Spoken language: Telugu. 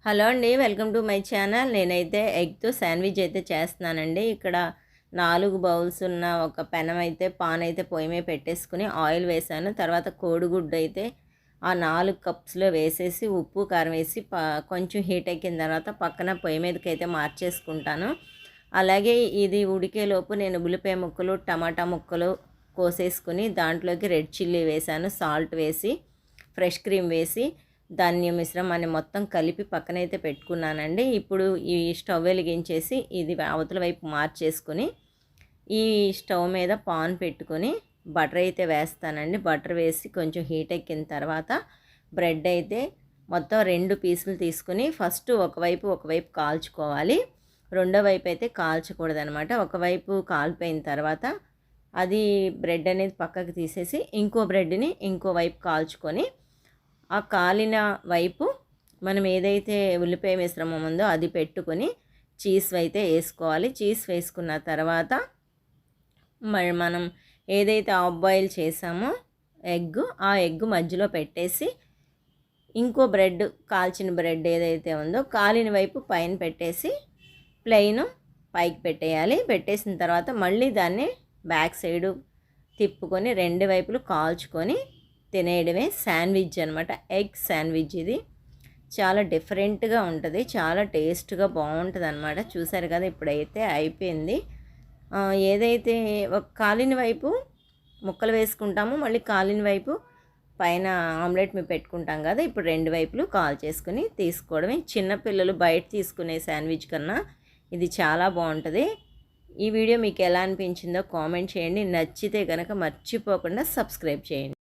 హలో అండి, వెల్కమ్ టు మై ఛానల్. నేనైతే ఎగ్తో శాండ్విచ్ అయితే చేస్తున్నానండి. ఇక్కడ 4 బౌల్స్ ఉన్న ఒక పెనం అయితే పాన్ అయితే పొయ్యి మీద పెట్టేసుకుని ఆయిల్ వేసాను. తర్వాత కోడిగుడ్డు అయితే ఆ 4 కప్స్లో వేసేసి ఉప్పు కారం వేసి కొంచెం హీట్ ఎక్కిన తర్వాత పక్కన పొయ్యి మీదకి అయితే మార్చేసుకుంటాను. అలాగే ఇది ఉడికేలోపు నేను ఉల్లిపాయ ముక్కలు టమాటా ముక్కలు కోసేసుకుని దాంట్లోకి రెడ్ చిల్లీ వేసాను, సాల్ట్ వేసి ఫ్రెష్ క్రీమ్ వేసి ధాన్య మిశ్రమాన్ని మొత్తం కలిపి పక్కనైతే పెట్టుకున్నానండి. ఇప్పుడు ఈ స్టవ్ వెలిగించేసి ఇది అవతల వైపు మార్చేసుకుని ఈ స్టవ్ మీద పాన్ పెట్టుకొని బటర్ అయితే వేస్తానండి. బటర్ వేసి కొంచెం హీట్ ఎక్కిన తర్వాత బ్రెడ్ అయితే మొత్తం 2 పీసులు తీసుకుని ఫస్ట్ ఒకవైపు కాల్చుకోవాలి. రెండో వైపు అయితే కాల్చకూడదనమాట. ఒకవైపు కాలిపోయిన తర్వాత అది బ్రెడ్ అనేది పక్కకు తీసేసి ఇంకో బ్రెడ్ని ఇంకో వైపు కాల్చుకొని ఆ కాలిన వైపు మనం ఏదైతే ఉల్లిపాయ మిశ్రమం ఉందో అది పెట్టుకొని చీజ్ అయితే వేసుకోవాలి. చీజ్ వేసుకున్న తర్వాత మనం ఏదైతే హాఫ్ బాయిల్ చేసామో ఆ ఎగ్ మధ్యలో పెట్టేసి ఇంకో బ్రెడ్ కాల్చిన బ్రెడ్ ఏదైతే ఉందో కాలిన వైపు పైన పెట్టేసి ప్లెయిన్ పైకి పెట్టేయాలి. పెట్టేసిన తర్వాత మళ్ళీ దాన్ని బ్యాక్ సైడు తిప్పుకొని 2 వైపులు కాల్చుకొని తినేయడమే శాండ్విచ్ అనమాట. ఎగ్ శాండ్విచ్ ఇది చాలా డిఫరెంట్గా ఉంటుంది, చాలా టేస్ట్గా బాగుంటుంది అనమాట. చూసారు కదా, ఇప్పుడైతే అయిపోయింది. ఏదైతే ఒక కాలిన వైపు ముక్కలు వేసుకుంటామో మళ్ళీ కాలిన వైపు పైన ఆమ్లెట్ మీద పెట్టుకుంటాం కదా, ఇప్పుడు 2 వైపులు కాల్ చేసుకుని తీసుకోవడమే. చిన్నపిల్లలు బయట తీసుకునే శాండ్విచ్ కన్నా ఇది చాలా బాగుంటుంది. ఈ వీడియో మీకు ఎలా అనిపించిందో కామెంట్ చేయండి. నచ్చితే కనుక మర్చిపోకుండా సబ్స్క్రైబ్ చేయండి.